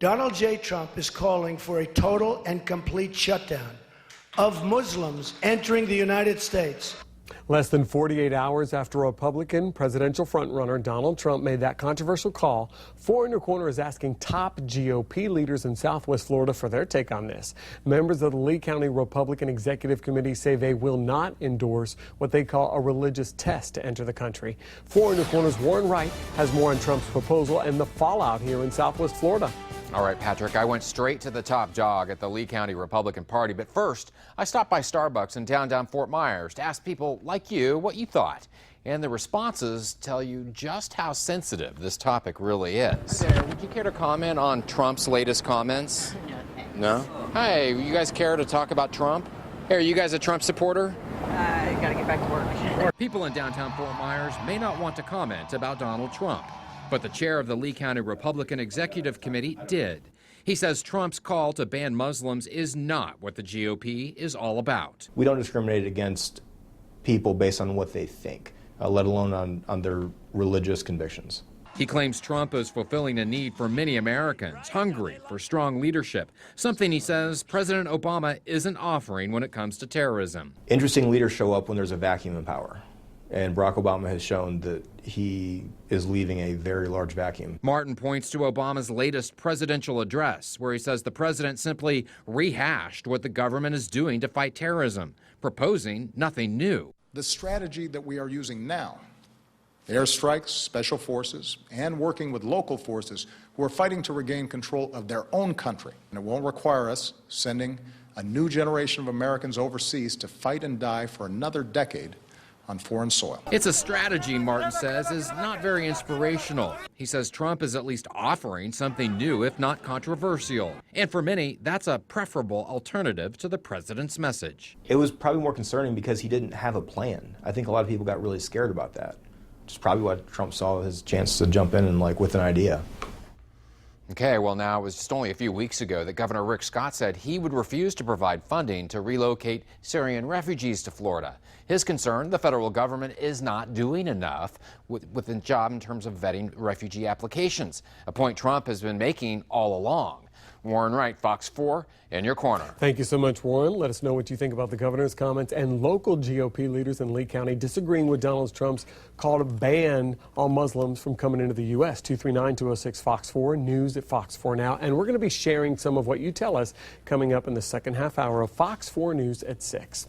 Donald J. Trump is calling for a total and complete shutdown of Muslims entering the United States. Less than 48 hours after Republican presidential frontrunner Donald Trump made that controversial call, Four in Your Corner is asking top GOP leaders in Southwest Florida for their take on this. Members of the Lee County Republican Executive Committee say they will not endorse what they call a religious test to enter the country. Four in Your Corner's Warren Wright has more on Trump's proposal and the fallout here in Southwest Florida. All right, Patrick, I went straight to the top dog at the Lee County Republican Party, but first, I stopped by Starbucks in downtown Fort Myers to ask people like you what you thought. And the responses tell you just how sensitive this topic really is. Hey there, would you care to comment on Trump's latest comments? No? Hey, you guys care to talk about Trump? Hey, are you guys a Trump supporter? I gotta get back to work. People in downtown Fort Myers may not want to comment about Donald Trump, but the chair of the Lee County Republican Executive Committee did. He says Trump's call to ban Muslims is not what the GOP is all about. We don't discriminate against people based on what they think, let alone on their religious convictions. He claims Trump is fulfilling a need for many Americans, hungry for strong leadership, something he says President Obama isn't offering when it comes to terrorism. Interesting leaders show up when there's a vacuum in power. And Barack Obama has shown that he is leaving a very large vacuum. Martin points to Obama's latest presidential address, where he says the president simply rehashed what the government is doing to fight terrorism, proposing nothing new. The strategy that we are using now, airstrikes, special forces, and working with local forces who are fighting to regain control of their own country. And it won't require us sending a new generation of Americans overseas to fight and die for another decade on foreign soil. It's a strategy, Martin says, is not very inspirational. He says Trump is at least offering something new, if not controversial. And for many, that's a preferable alternative to the president's message. It was probably more concerning because he didn't have a plan. I think a lot of people got really scared about that. Which is probably why Trump saw his chance to jump in and with an idea. Okay, well now it was just only a few weeks ago that Governor Rick Scott said he would refuse to provide funding to relocate Syrian refugees to Florida. His concern, the federal government is not doing enough with the job in terms of vetting refugee applications, a point Trump has been making all along. Warren Wright, Fox 4, in your corner. Thank you so much, Warren. Let us know what you think about the governor's comments and local GOP leaders in Lee County disagreeing with Donald Trump's call to ban all Muslims from coming into the U.S. 239-206 Fox 4, news at Fox 4 Now. And we're going to be sharing some of what you tell us coming up in the second half hour of Fox 4 News at 6.